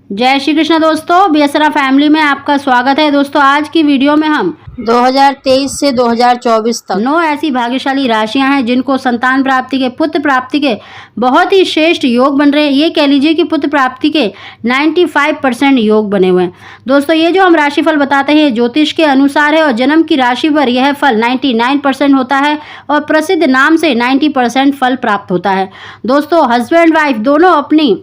जय श्री कृष्ण दोस्तों, बीएसरा फैमिली में आपका स्वागत है। दोस्तों आज की वीडियो में हम 2023 से 2024 तक 9 ऐसी भाग्यशाली राशियां हैं जिनको संतान प्राप्ति के, पुत्र प्राप्ति के बहुत ही श्रेष्ठ योग बन रहे हैं। ये कह लीजिए कि पुत्र प्राप्ति के 95% योग बने हुए हैं। दोस्तों ये जो हम राशिफल बताते हैं ज्योतिष के अनुसार है और जन्म की राशि पर यह फल 99% होता है और प्रसिद्ध नाम से 90% फल प्राप्त होता है। दोस्तों हस्बैंड वाइफ दोनों अपनी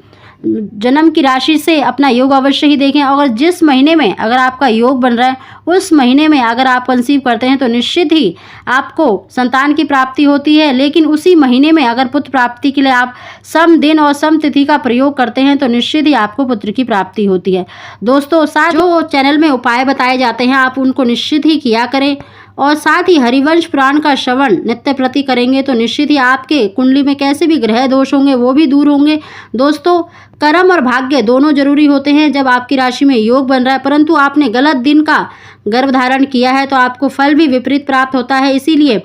जन्म की राशि से अपना योग अवश्य ही देखें। अगर जिस महीने में अगर आपका योग बन रहा है उस महीने में अगर आप कंसीव करते हैं तो निश्चित ही आपको संतान की प्राप्ति होती है। लेकिन उसी महीने में अगर पुत्र प्राप्ति के लिए आप सम दिन और सम तिथि का प्रयोग करते हैं तो निश्चित ही आपको पुत्र की प्राप्ति होती है। दोस्तों साथ जो चैनल में उपाय बताए जाते हैं आप उनको निश्चित ही किया करें और साथ ही हरिवंश पुराण का श्रवण नित्य प्रति करेंगे तो निश्चित ही आपके कुंडली में कैसे भी ग्रह दोष होंगे वो भी दूर होंगे। दोस्तों कर्म और भाग्य दोनों जरूरी होते हैं जब आपकी राशि में योग बन रहा है, परंतु आपने गलत दिन का गर्भ धारण किया है तो आपको फल भी विपरीत प्राप्त होता है। इसीलिए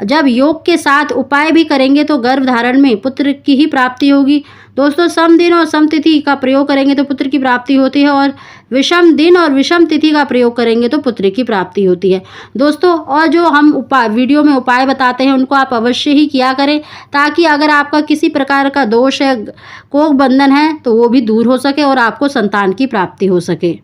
जब योग के साथ उपाय भी करेंगे तो गर्भ धारण में पुत्र की ही प्राप्ति होगी। दोस्तों सम दिन और सम तिथि का प्रयोग करेंगे तो पुत्र की प्राप्ति होती है और विषम दिन और विषम तिथि का प्रयोग करेंगे तो पुत्र की प्राप्ति होती है। दोस्तों और जो हम वीडियो में उपाय बताते हैं उनको आप अवश्य ही किया करें ताकि अगर आपका किसी प्रकार का दोष है, कोख बंधन है तो वो भी दूर हो सके और आपको संतान की प्राप्ति हो सके।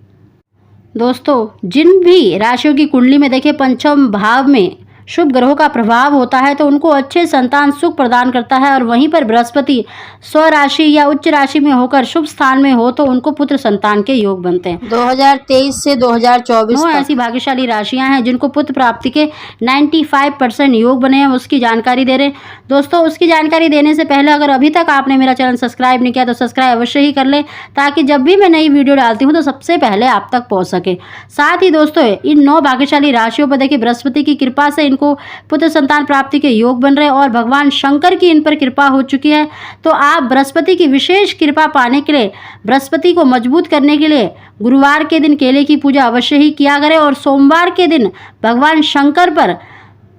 दोस्तों जिन भी राशियों की कुंडली में देखिए पंचम भाव में शुभ ग्रहों का प्रभाव होता है तो उनको अच्छे संतान सुख प्रदान करता है और वहीं पर बृहस्पति स्वराशि या उच्च राशि में होकर शुभ स्थान में हो तो उनको पुत्र संतान के योग बनते हैं। 2023 से 2024 तक ऐसी भाग्यशाली राशियां हैं जिनको पुत्र प्राप्ति के 95% योग बने हैं, उसकी जानकारी दे रहे हैं। दोस्तों उसकी जानकारी देने से पहले अगर अभी तक आपने मेरा चैनल सब्सक्राइब नहीं किया तो सब्सक्राइब अवश्य ही कर लें ताकि जब भी मैं नई वीडियो डालती हूँ तो सबसे पहले आप तक पहुँच सके। साथ ही दोस्तों इन 9 भाग्यशाली राशियों पर देखिए बृहस्पति की कृपा से को पुत्र संतान प्राप्ति के योग बन रहे हैं और भगवान शंकर की इन पर कृपा हो चुकी है। तो आप बृहस्पति की विशेष कृपा पाने के लिए, बृहस्पति को मजबूत करने के लिए गुरुवार के दिन केले की पूजा अवश्य ही किया करें और सोमवार के दिन भगवान शंकर पर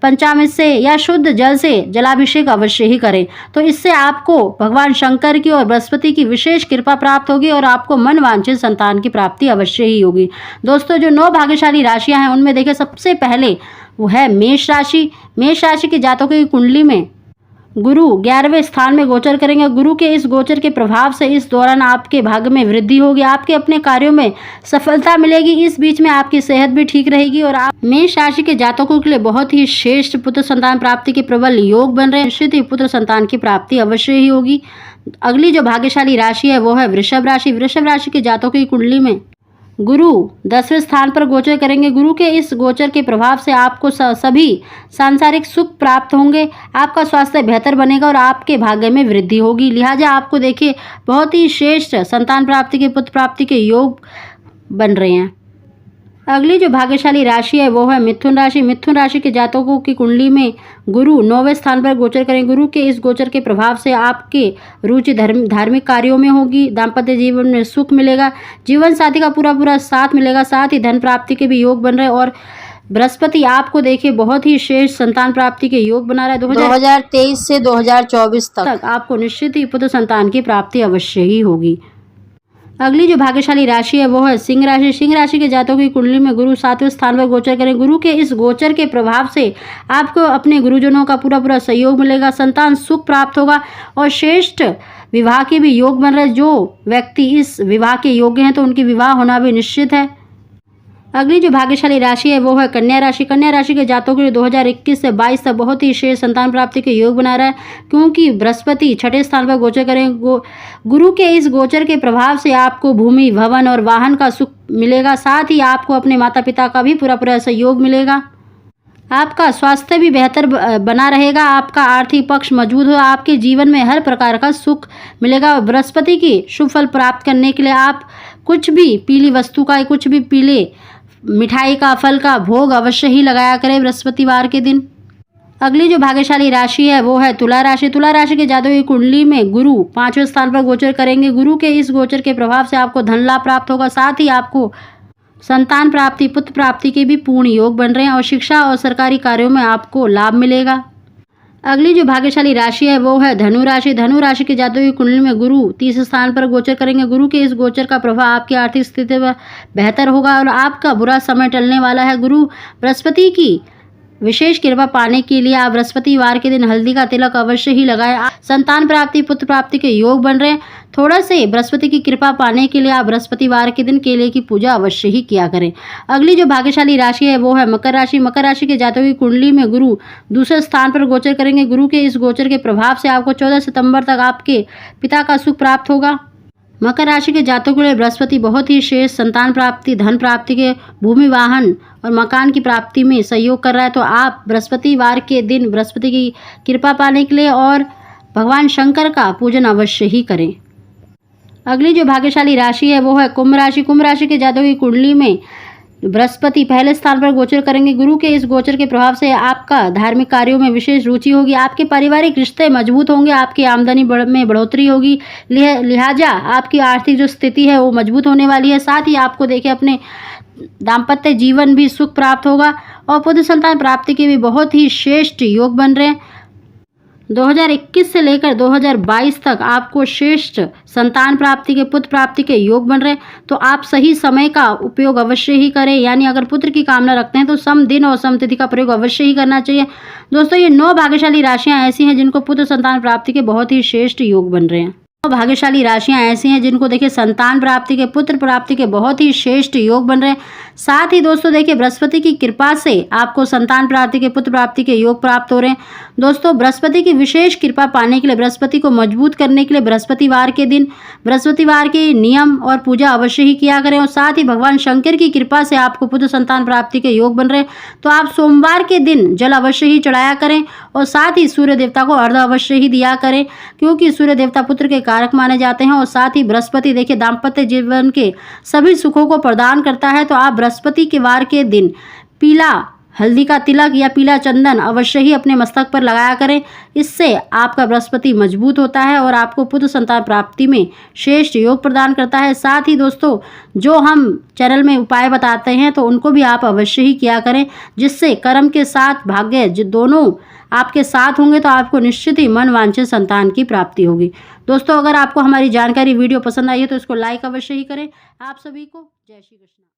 पंचामृत से या शुद्ध जल से जलाभिषेक अवश्य ही करें। तो इससे आपको भगवान शंकर की और बृहस्पति की विशेष कृपा प्राप्त होगी और आपको मन वांछित संतान की प्राप्ति अवश्य ही होगी। दोस्तों जो 9 भाग्यशाली राशियां हैं उनमें देखिए सबसे पहले वो है मेष राशि। मेष राशि के जातकों की कुंडली में गुरु 11वें स्थान में गोचर करेंगे। गुरु के इस गोचर के प्रभाव से इस दौरान आपके भाग्य में वृद्धि होगी, आपके अपने कार्यों में सफलता मिलेगी। इस बीच में आपकी सेहत भी ठीक रहेगी और आप मेष राशि के जातकों के लिए बहुत ही श्रेष्ठ पुत्र संतान प्राप्ति के प्रबल योग बन रहे हैं। निश्चित ही पुत्र संतान की प्राप्ति अवश्य ही होगी। अगली जो भाग्यशाली राशि है वो है वृषभ राशि। वृषभ राशि के जातकों की कुंडली में गुरु 10वें स्थान पर गोचर करेंगे। गुरु के इस गोचर के प्रभाव से आपको सभी सांसारिक सुख प्राप्त होंगे, आपका स्वास्थ्य बेहतर बनेगा और आपके भाग्य में वृद्धि होगी। लिहाजा आपको देखिए बहुत ही श्रेष्ठ संतान प्राप्ति के, पुत्र प्राप्ति के योग बन रहे हैं। अगली जो भाग्यशाली राशि है वो है मिथुन राशि। मिथुन राशि के जातकों की कुंडली में गुरु 9वें स्थान पर गोचर करें। गुरु के इस गोचर के प्रभाव से आपके रुचि धार्मिक कार्यों में होगी, दाम्पत्य जीवन में सुख मिलेगा, जीवन साथी का पूरा साथ मिलेगा, साथ ही धन प्राप्ति के भी योग बन रहे हैं और बृहस्पति आपको देखिए बहुत ही श्रेष्ठ संतान प्राप्ति के योग बना रहा है। 2023 से 2024 तक आपको निश्चित ही पुत्र संतान की प्राप्ति अवश्य ही होगी। अगली जो भाग्यशाली राशि है वो है सिंह राशि। सिंह राशि के जातकों की कुंडली में गुरु 7वें स्थान पर गोचर करें। गुरु के इस गोचर के प्रभाव से आपको अपने गुरुजनों का पूरा सहयोग मिलेगा, संतान सुख प्राप्त होगा और श्रेष्ठ विवाह के भी योग बन रहे हैं। जो व्यक्ति इस विवाह के योग्य हैं तो उनकी विवाह होना भी निश्चित है। अगली जो भाग्यशाली राशि है वो है कन्या राशि। कन्या राशि के जातकों के लिए 2021 से 22 तक बहुत ही श्रेष्ठ संतान प्राप्ति के योग बना रहा है क्योंकि बृहस्पति 6ठे स्थान पर गोचर करें। गुरु के इस गोचर के प्रभाव से आपको भूमि, भवन और वाहन का सुख मिलेगा, साथ ही आपको अपने माता पिता का भी पूरा सहयोग मिलेगा। आपका स्वास्थ्य भी बेहतर बना रहेगा, आपका आर्थिक पक्ष मजबूत होगा, आपके जीवन में हर प्रकार का सुख मिलेगा। और बृहस्पति की शुभ फल प्राप्त करने के लिए आप कुछ भी पीली वस्तु का, कुछ भी पीले मिठाई का, फल का भोग अवश्य ही लगाया करें बृहस्पतिवार के दिन। अगली जो भाग्यशाली राशि है वो है तुला राशि। तुला राशि के जातकों की कुंडली में गुरु 5वें स्थान पर गोचर करेंगे। गुरु के इस गोचर के प्रभाव से आपको धन लाभ प्राप्त होगा, साथ ही आपको संतान प्राप्ति, पुत्र प्राप्ति के भी पूर्ण योग बन रहे हैं और शिक्षा और सरकारी कार्यों में आपको लाभ मिलेगा। अगली जो भाग्यशाली राशि है वो है धनु राशि। धनु राशि के जातकों की कुंडली में गुरु 30 स्थान पर गोचर करेंगे। गुरु के इस गोचर का प्रभाव आपकी आर्थिक स्थिति पर बेहतर होगा और आपका बुरा समय टलने वाला है। गुरु बृहस्पति की विशेष कृपा पाने के लिए आप बृहस्पतिवार के दिन हल्दी का तिलक अवश्य ही लगाएं। संतान प्राप्ति, पुत्र प्राप्ति के योग बन रहे हैं। थोड़ा से बृहस्पति की कृपा पाने के लिए आप बृहस्पतिवार के दिन केले की पूजा अवश्य ही किया करें। अगली जो भाग्यशाली राशि है वो है मकर राशि। मकर राशि के जातकों की कुंडली में गुरु दूसरे स्थान पर गोचर करेंगे। गुरु के इस गोचर के प्रभाव से आपको 14 सितंबर तक आपके पिता का सुख प्राप्त होगा। मकर राशि के जातकों के लिए बृहस्पति बहुत ही श्रेष्ठ संतान प्राप्ति, धन प्राप्ति के, भूमि वाहन और मकान की प्राप्ति में सहयोग कर रहा है। तो आप बृहस्पतिवार के दिन बृहस्पति की कृपा पाने के लिए और भगवान शंकर का पूजन अवश्य ही करें। अगली जो भाग्यशाली राशि है वो है कुंभ राशि। कुंभ राशि के जातकों की कुंडली में बृहस्पति पहले स्थान पर गोचर करेंगे। गुरु के इस गोचर के प्रभाव से आपका धार्मिक कार्यों में विशेष रुचि होगी। आपके पारिवारिक रिश्ते मजबूत होंगे। आपकी आमदनी में बढ़ोतरी होगी। लिहाजा आपकी आर्थिक जो स्थिति है वो मजबूत होने वाली है। साथ ही आपको देखिए अपने दाम्पत्य जीवन भी सुख प्राप्त होगा और पुत्र संतान प्राप्ति के भी बहुत ही श्रेष्ठ योग बन रहे हैं। 2021 से लेकर 2022 तक आपको श्रेष्ठ संतान प्राप्ति के, पुत्र प्राप्ति के योग बन रहे हैं। तो आप सही समय का उपयोग अवश्य ही करें। यानी अगर पुत्र की कामना रखते हैं तो सम दिन और सम तिथि का प्रयोग अवश्य ही करना चाहिए। दोस्तों, ये 9 भाग्यशाली राशियां ऐसी हैं जिनको पुत्र संतान प्राप्ति के बहुत ही श्रेष्ठ योग बन रहे हैं। भाग्यशाली राशियां ऐसी हैं जिनको देखिए संतान प्राप्ति के, पुत्र प्राप्ति के बहुत ही श्रेष्ठ योग बन रहे हैं। साथ ही दोस्तों देखिए बृहस्पति की कृपा से आपको संतान प्राप्ति के, पुत्र प्राप्ति के योग प्राप्त हो रहे हैं। दोस्तों, बृहस्पति की विशेष कृपा पाने के लिए, बृहस्पति को मजबूत करने के लिए बृहस्पतिवार के दिन बृहस्पतिवार के नियम और पूजा अवश्य ही किया करें। और साथ ही भगवान शंकर की कृपा से आपको पुत्र संतान प्राप्ति के योग बन रहे हैं। तो आप सोमवार के दिन जल अवश्य ही चढ़ाया करें और साथ ही सूर्य देवता को अर्घ्य अवश्य ही दिया करें, क्योंकि सूर्य देवता पुत्र के कारक माने जाते हैं। और साथ ही बृहस्पति देखिए दाम्पत्य जीवन के सभी सुखों को प्रदान करता है। तो आप बृहस्पति के वार के दिन पीला हल्दी का तिलक या पीला चंदन अवश्य ही अपने मस्तक पर लगाया करें। इससे आपका बृहस्पति मजबूत होता है और आपको पुत्र संतान प्राप्ति में श्रेष्ठ योग प्रदान करता है। साथ ही दोस्तों, जो हम चैनल में उपाय बताते हैं तो उनको भी आप अवश्य ही किया करें, जिससे कर्म के साथ भाग्य दोनों आपके साथ होंगे तो आपको निश्चित ही मन वांछित संतान की प्राप्ति होगी। दोस्तों, अगर आपको हमारी जानकारी वीडियो पसंद आई है तो इसको लाइक अवश्य ही करें। आप सभी को जय श्री कृष्ण।